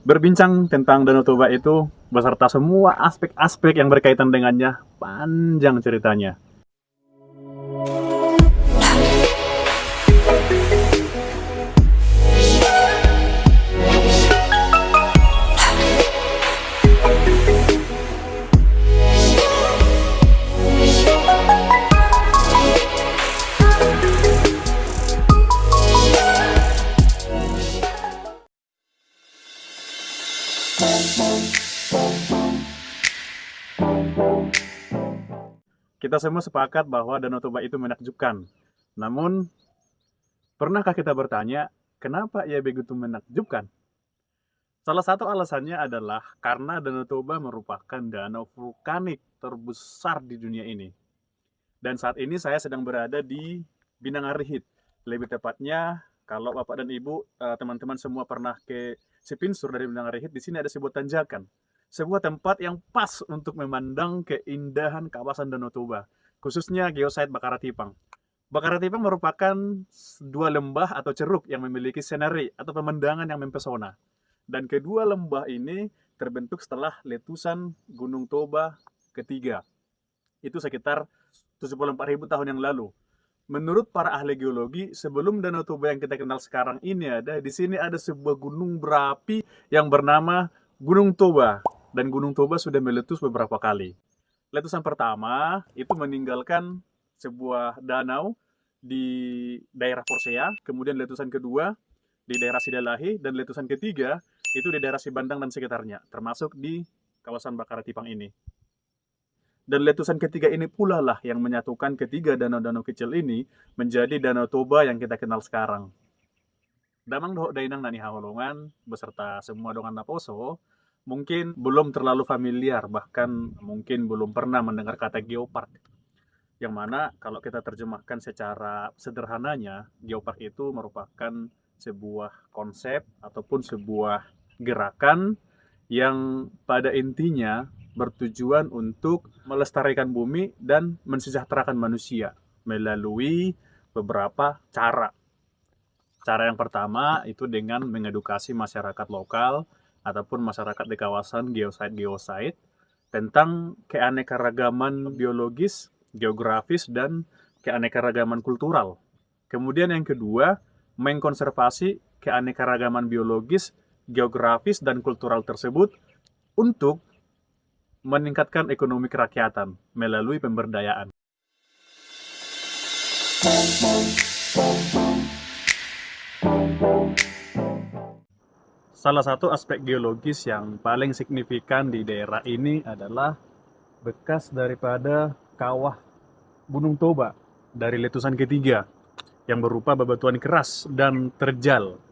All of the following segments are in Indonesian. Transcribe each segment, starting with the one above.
Berbincang tentang Danau Toba itu beserta semua aspek-aspek yang berkaitan dengannya, panjang ceritanya. Kita semua sepakat bahwa Danau Toba itu menakjubkan. Namun, pernahkah kita bertanya, kenapa ia begitu menakjubkan? Salah satu alasannya adalah karena Danau Toba merupakan danau vulkanik terbesar di dunia ini. Dan saat ini saya sedang berada di Binangarihit. Lebih tepatnya, kalau Bapak dan Ibu, teman-teman semua pernah ke Sipinsur dari Binangarihit, di sini ada sebuah tanjakan. Sebuah tempat yang pas untuk memandang keindahan kawasan Danau Toba, khususnya geosite Bakaratipang. Bakaratipang merupakan dua lembah atau ceruk yang memiliki scenery atau pemandangan yang mempesona. Dan kedua lembah ini terbentuk setelah letusan Gunung Toba ketiga. Itu sekitar 74.000 tahun yang lalu. Menurut para ahli geologi, sebelum Danau Toba yang kita kenal sekarang ini ada, di sini ada sebuah gunung berapi yang bernama Gunung Toba. Dan Gunung Toba sudah meletus beberapa kali. Letusan pertama itu meninggalkan sebuah danau di daerah Porsea, kemudian letusan kedua di daerah Sidalahi, dan letusan ketiga itu di daerah Sibandang dan sekitarnya, termasuk di kawasan Bakaratipang ini. Dan letusan ketiga ini pula lah yang menyatukan ketiga danau-danau kecil ini menjadi Danau Toba yang kita kenal sekarang. Damang dohok dainang nani haholongan beserta semua dongan Naposo mungkin belum terlalu familiar, bahkan mungkin belum pernah mendengar kata geopark. Yang mana kalau kita terjemahkan secara sederhananya, geopark itu merupakan sebuah konsep ataupun sebuah gerakan yang pada intinya bertujuan untuk melestarikan bumi dan mensejahterakan manusia melalui beberapa cara. Cara yang pertama itu dengan mengedukasi masyarakat lokal ataupun masyarakat di kawasan geosite tentang keanekaragaman biologis, geografis, dan keanekaragaman kultural. Kemudian yang kedua, mengkonservasi keanekaragaman biologis, geografis, dan kultural tersebut untuk meningkatkan ekonomi kerakyatan melalui pemberdayaan. Salah satu aspek geologis yang paling signifikan di daerah ini adalah bekas daripada kawah Gunung Toba dari letusan ketiga yang berupa bebatuan keras dan terjal.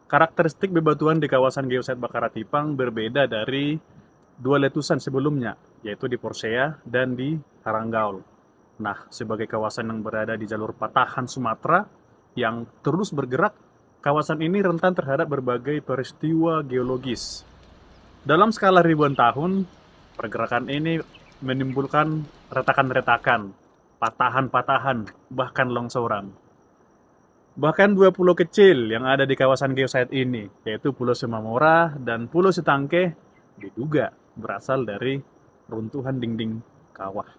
Karakteristik bebatuan di kawasan geosite Bakaratipang berbeda dari dua letusan sebelumnya, yaitu di Porsea dan di Haranggaol. Nah, sebagai kawasan yang berada di jalur patahan Sumatera yang terus bergerak, kawasan ini rentan terhadap berbagai peristiwa geologis. Dalam skala ribuan tahun, pergerakan ini menimbulkan retakan-retakan, patahan-patahan, bahkan longsoran. Bahkan dua pulau kecil yang ada di kawasan geosite ini, yaitu Pulau Semamora dan Pulau Sitangke, diduga berasal dari runtuhan dinding kawah.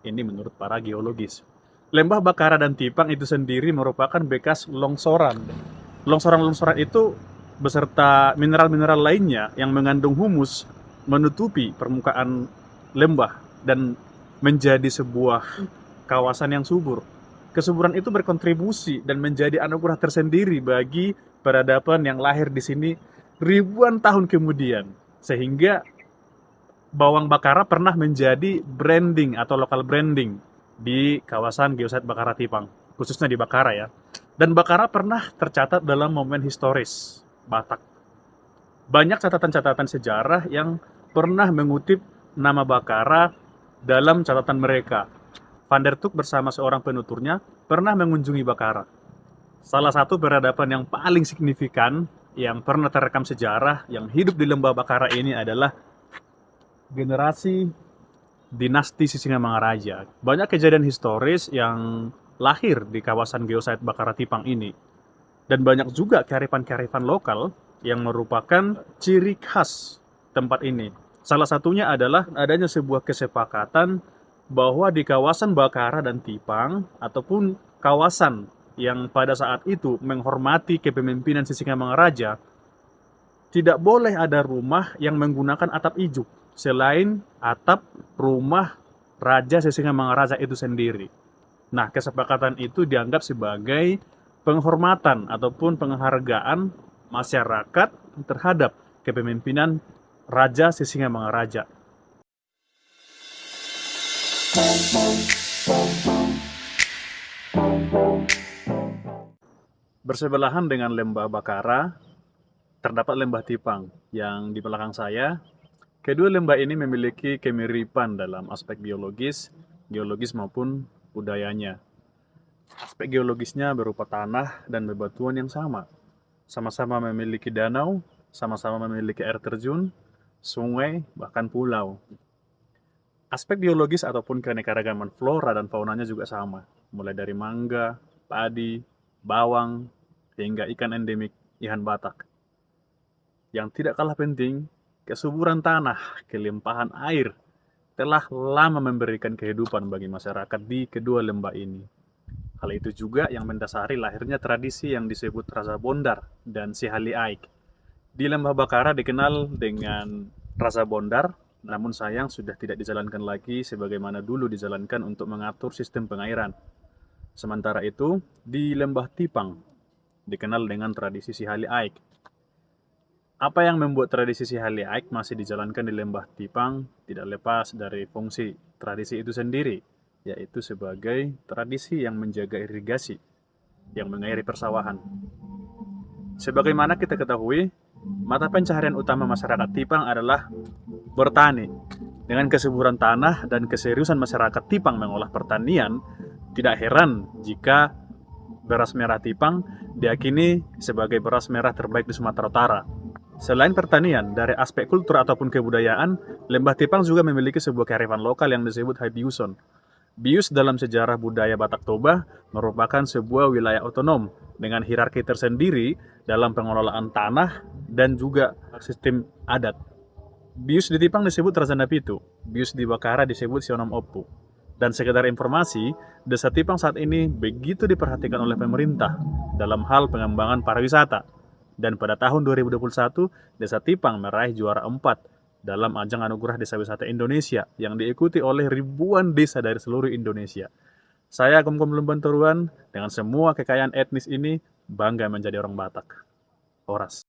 Ini menurut para geologis. Lembah Bakara dan Tipang itu sendiri merupakan bekas longsoran. Longsoran-longsoran itu beserta mineral-mineral lainnya yang mengandung humus menutupi permukaan lembah dan menjadi sebuah kawasan yang subur. Kesuburan itu berkontribusi dan menjadi anugerah tersendiri bagi peradaban yang lahir di sini ribuan tahun kemudian. Sehingga bawang Bakara pernah menjadi branding atau lokal branding di kawasan geosite Bakaratipang, khususnya di Bakara ya. Dan Bakara pernah tercatat dalam momen historis Batak. Banyak catatan-catatan sejarah yang pernah mengutip nama Bakara dalam catatan mereka. Van der Tuuk bersama seorang penuturnya pernah mengunjungi Bakara. Salah satu peradaban yang paling signifikan yang pernah terekam sejarah yang hidup di lembah Bakara ini adalah generasi dinasti Sisingamangaraja. Banyak kejadian historis yang lahir di kawasan geosite Bakaratipang ini. Dan banyak juga kearifan-kearifan lokal yang merupakan ciri khas tempat ini. Salah satunya adalah adanya sebuah kesepakatan bahwa di kawasan Bakara dan Tipang, ataupun kawasan yang pada saat itu menghormati kepemimpinan Sisingamangaraja, tidak boleh ada rumah yang menggunakan atap ijuk selain atap rumah Raja Sisingamangaraja itu sendiri. Nah, kesepakatan itu dianggap sebagai penghormatan ataupun penghargaan masyarakat terhadap kepemimpinan Raja Sisingamangaraja. Bersebelahan dengan lembah Bakara, terdapat lembah Tipang yang di belakang saya. Kedua lembah ini memiliki kemiripan dalam aspek biologis, geologis maupun budayanya. Aspek geologisnya berupa tanah dan bebatuan yang sama. Sama-sama memiliki danau, sama-sama memiliki air terjun, sungai, bahkan pulau. Aspek biologis ataupun keanekaragaman flora dan faunanya juga sama, mulai dari mangga, padi, bawang, hingga ikan endemik Ihan Batak. Yang tidak kalah penting, kesuburan tanah, kelimpahan air, telah lama memberikan kehidupan bagi masyarakat di kedua lembah ini. Hal itu juga yang mendasari lahirnya tradisi yang disebut Rasa Bondar dan Sihali Aik. Di Lembah Bakara dikenal dengan Rasa Bondar, namun sayang sudah tidak dijalankan lagi sebagaimana dulu dijalankan untuk mengatur sistem pengairan. Sementara itu, di Lembah Tipang dikenal dengan tradisi Sihali Aik. Apa yang membuat tradisi Sihali Aik masih dijalankan di Lembah Tipang tidak lepas dari fungsi tradisi itu sendiri, yaitu sebagai tradisi yang menjaga irigasi, yang mengairi persawahan. Sebagaimana kita ketahui, mata pencaharian utama masyarakat Tipang adalah bertani. Dengan kesuburan tanah dan keseriusan masyarakat Tipang mengolah pertanian, tidak heran jika beras merah Tipang diyakini sebagai beras merah terbaik di Sumatera Utara. Selain pertanian, dari aspek kultur ataupun kebudayaan, Lembah Tipang juga memiliki sebuah kearifan lokal yang disebut Habiuson. Bius dalam sejarah budaya Batak Toba merupakan sebuah wilayah otonom dengan hierarki tersendiri dalam pengelolaan tanah dan juga sistem adat. Bius di Tipang disebut Razana Pitu, bius di Bakara disebut Sionom Oppu. Dan sekedar informasi, Desa Tipang saat ini begitu diperhatikan oleh pemerintah dalam hal pengembangan pariwisata. Dan pada tahun 2021, Desa Tipang meraih juara 4 dalam ajang anugerah desa wisata Indonesia yang diikuti oleh ribuan desa dari seluruh Indonesia. Saya Kumkum Lumban Turuan dengan semua kekayaan etnis ini bangga menjadi orang Batak. Horas.